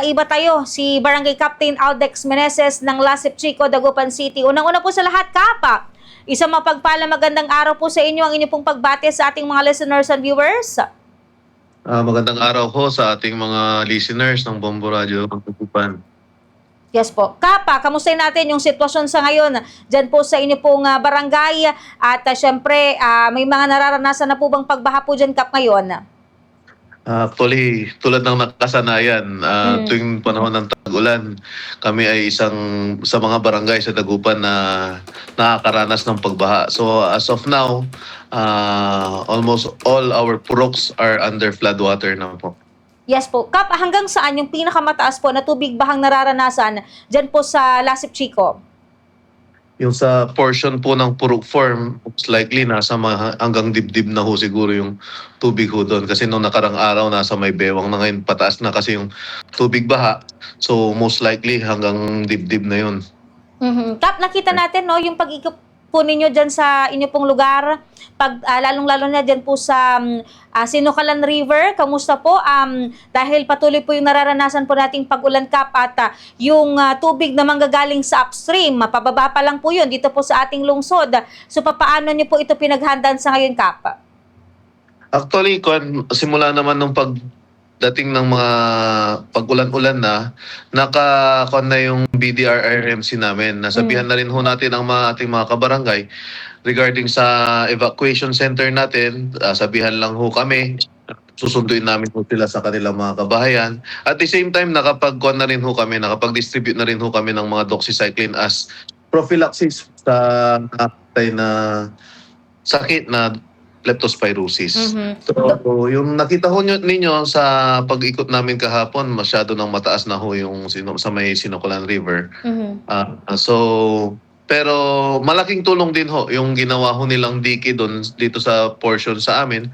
nakaiba tayo, si Barangay Captain Aldex Meneses ng Lasip Chico, Dagupan City. Unang-una po sa lahat, Kapa, isang mapagpalang magandang araw po sa inyo, ang inyong pong pagbati sa ating mga listeners and viewers. Magandang araw po sa ating mga listeners ng Bombo Radio Dagupan. Yes po. Kapa, kamustahin natin yung sitwasyon sa ngayon dyan po sa inyo pong barangay at syempre may mga nararanasan na po bang pagbaha po dyan, Kap, ngayon? Actually, tulad ng nakasanayan, tuwing panahon ng tag-ulan, kami ay isang sa mga barangay sa Dagupan na nakakaranas ng pagbaha. So as of now, almost all our puroks are under floodwater na po. Yes po. Kap, hanggang saan yung pinakamataas po na tubig bahang nararanasan dyan po sa Lasip Chico? Yung sa portion po ng Purok Farm, most likely nasa hanggang dibdib na ho siguro yung tubig ho doon. Kasi nung nakarang araw nasa may bewang na, ngayon pataas na kasi yung tubig baha. So most likely hanggang dibdib na yun. Kap, nakita natin no, yung pag-ikot po ninyo dyan sa inyo pong lugar, lalong-lalo na dyan po sa Sinukalan River. Kamusta po? Dahil patuloy po yung nararanasan po nating pag-ulan, Kap, at yung tubig na manggagaling sa upstream, pababa pa lang po yun dito po sa ating lungsod. So papaano nyo po ito pinaghandaan sa ngayon, Kap? Actually, simula naman nung pagdating ng mga pag-ulan-ulan na, naka-con na yung BDRRMC namin. Nasabihan na rin ho natin ang ating mga kabarangay regarding sa evacuation center natin. Sabihan lang ho kami, susunduin namin ho sila sa kanilang mga kabahayan. At the same time, nakapag-con na rin ho kami, nakapag-distribute na rin ho kami ng mga doxycycline as prophylaxis sa na sakit na leptospirosis. So, yung nakita ho ninyo sa pag-ikot namin kahapon, masyado nang mataas na ho yung sa may Sinukalan River. Pero malaking tulong din ho yung ginawa ho nilang dike dito sa portion sa amin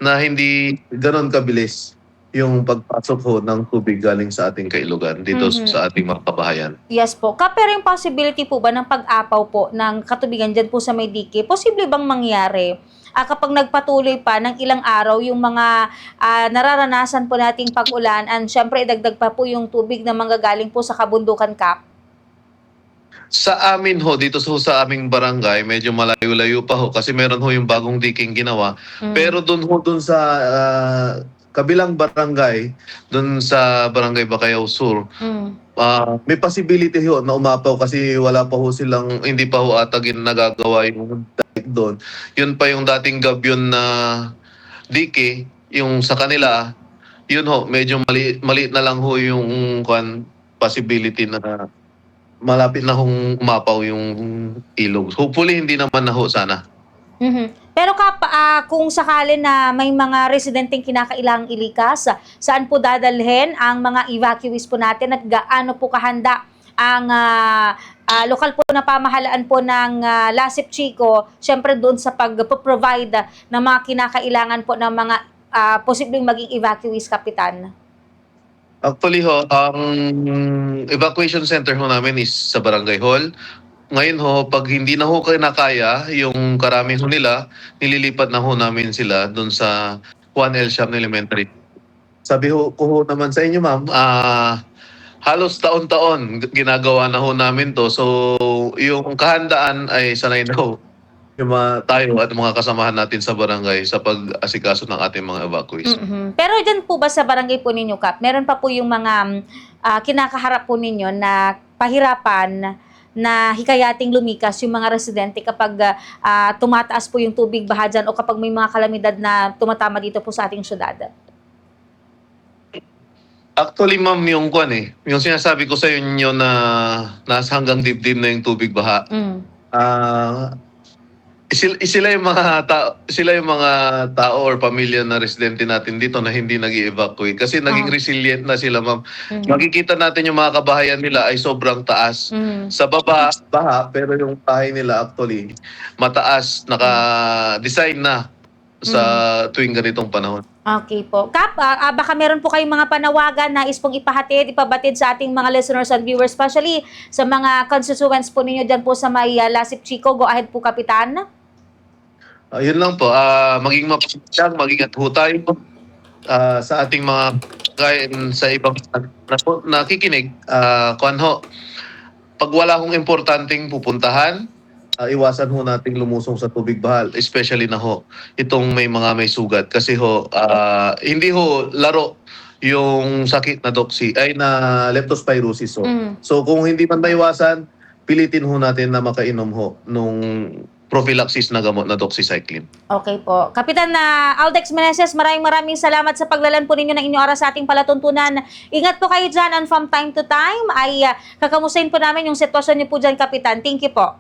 na hindi ganon kabilis yung pagpasok ho ng tubig galing sa ating kailugan dito sa ating mga kabahayan. Yes po. Pero yung possibility po ba ng pag-apaw po ng katubigan dyan po sa may dike, posible bang mangyari kapag nagpatuloy pa ng ilang araw yung mga nararanasan po nating pag-ulan and syempre idagdag pa po yung tubig na manggagaling po sa kabundukan, Kap? Sa amin ho, dito sa aming barangay, medyo malayo-layo pa ho kasi meron ho yung bagong diking ginawa. Pero doon sa kabilang barangay, doon sa Barangay Bacayao Sur, may possibility ho na umapaw kasi wala pa ho silang, hindi pa ho atagin nagagawa yung dike doon. Yun pa yung dating gabyon na dike, yung sa kanila, yun ho, medyo maliit na lang ho yung possibility na malapit na hong umapaw yung ilog. Hopefully, hindi naman na ho sana. Pero Kap, kung sakali na may mga residenteng kinakailangang ilikas, saan po dadalhin ang mga evacuees po natin at gaano po kahanda ang lokal po na pamahalaan po ng Lasip Chico, syempre doon sa pag-provide ng mga kinakailangan po ng mga posibleng maging evacuees, Kapitan? Actually ho, ang evacuation center ho namin is sa Barangay Hall. Ngayon ho, pag hindi na ho kinakaya yung karami ho nila, nililipat na ho namin sila doon sa Juan L. Siam Elementary. Sabi ko ho naman sa inyo, ma'am, halos taon-taon ginagawa na ho namin to. So, yung kahandaan ay sanay na ho yung tayo at mga kasamahan natin sa barangay sa pag-asikaso ng ating mga evacuees. Pero dyan po ba sa barangay po ninyo, Kap, meron pa po yung mga kinakaharap po ninyo na pahirapan na hikayating lumikas yung mga residente kapag tumataas po yung tubig baha dyan o kapag may mga kalamidad na tumatama dito po sa ating syudad? Actually, ma'am, yung yung sinasabi ko sa inyo na nasa hanggang dibdib na yung tubig baha. Sila yung mga tao or pamilya na residente natin dito na hindi nag-evacuate kasi naging resilient na sila, ma'am. Makikita natin yung mga kabahayan nila ay sobrang taas. Sa baba, baha, pero yung bahay nila actually mataas, naka-design na sa tuwing ganitong panahon. Okay po. Kap, baka meron po kayong mga panawagan na pong ipabatid sa ating mga listeners and viewers, especially sa mga constituents po ninyo dyan po sa may Lasip Chico. Go ahead po, Kapitan. Yun lang po, maging mapasyang, maging at tayo sa ating mga kain sa ibang nakikinig, kuwan ho, pag wala hong importanteng pupuntahan, iwasan ho nating lumusong sa tubig bahal, especially na ho itong may sugat kasi ho hindi ho laro yung sakit na na leptospirosis ho. Mm. So kung hindi man maiwasan, pilitin ho natin na makainom ho nung prophylaxis na gamot na doxycycline. Okay po. Kapitan na Aldex Meneses, maraming salamat sa paglalan po ninyo ng inyong oras sa ating palatuntunan. Ingat po kayo dyan, and from time to time ay kakamustahin po namin yung sitwasyon niyo po dyan, Kapitan. Thank you po.